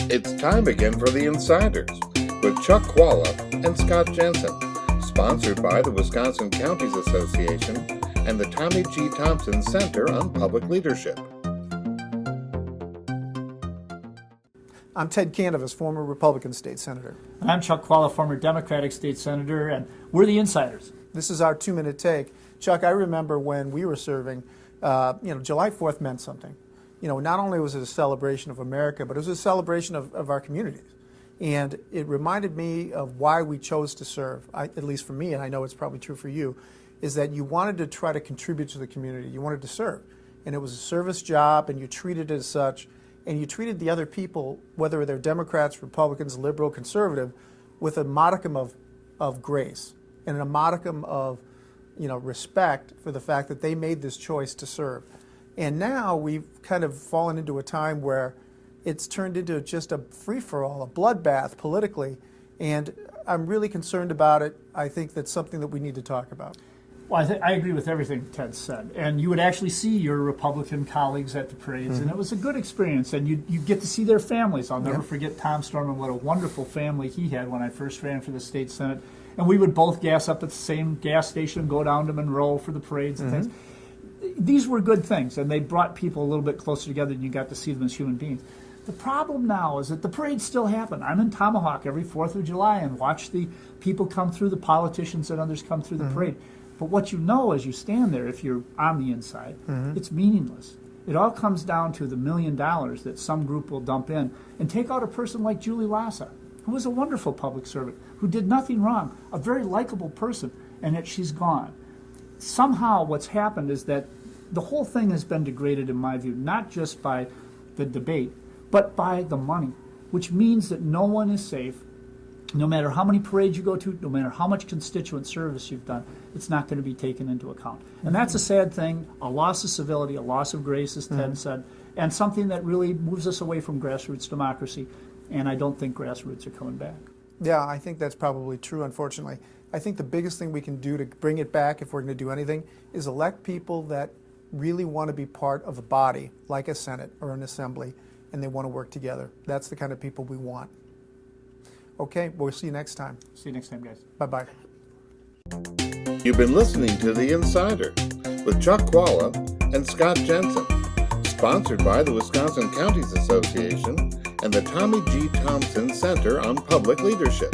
It's time again for The Insiders with Chuck Chvala and Scott Jensen, sponsored by the Wisconsin Counties Association and the Tommy G. Thompson Center on Public Leadership. I'm Ted Kanavas, former Republican state senator. And I'm Chuck Chvala, former Democratic state senator, and we're the Insiders. This is our 2-minute take. Chuck, I remember when we were serving, July 4th meant something. Not only was it a celebration of America, but it was a celebration of our communities. And it reminded me of why we chose to serve, at least for me, and I know it's probably true for you, is that you wanted to try to contribute to the community. You wanted to serve. And it was a service job, and you treated it as such. And you treated the other people, whether they're Democrats, Republicans, liberal, conservative, with a modicum of grace and a modicum of respect for the fact that they made this choice to serve. And now we've kind of fallen into a time where it's turned into just a free-for-all, a bloodbath politically, and I'm really concerned about it. I think that's something that we need to talk about. Well, I agree with everything Ted said. And you would actually see your Republican colleagues at the parades, and it was a good experience. And you get to see their families. I'll never forget Tom Storm and what a wonderful family he had when I first ran for the state senate. And we would both gas up at the same gas station, go down to Monroe for the parades and things. These were good things, and they brought people a little bit closer together, and you got to see them as human beings. The problem now is that the parades still happen. I'm in Tomahawk every 4th of July and watch the people come through, the politicians and others come through the parade. But what you know as you stand there, if you're on the inside, it's meaningless. It all comes down to the $1 million that some group will dump in and take out a person like Julie Lassa, who was a wonderful public servant, who did nothing wrong, a very likable person, and yet she's gone. Somehow what's happened is that the whole thing has been degraded, in my view, not just by the debate, but by the money, which means that no one is safe. No matter how many parades you go to, no matter how much constituent service you've done, it's not going to be taken into account. And that's a sad thing, a loss of civility, a loss of grace, as Ted said, and something that really moves us away from grassroots democracy. And I don't think grassroots are coming back. Yeah, I think that's probably true, unfortunately. I think the biggest thing we can do to bring it back, if we're going to do anything, is elect people that really want to be part of a body, like a Senate or an Assembly, and they want to work together. That's the kind of people we want. Okay, we'll see you next time. See you next time, guys. Bye-bye. You've been listening to The Insider with Chuck Chvala and Scott Jensen, sponsored by the Wisconsin Counties Association and the Tommy G. Thompson Center on Public Leadership.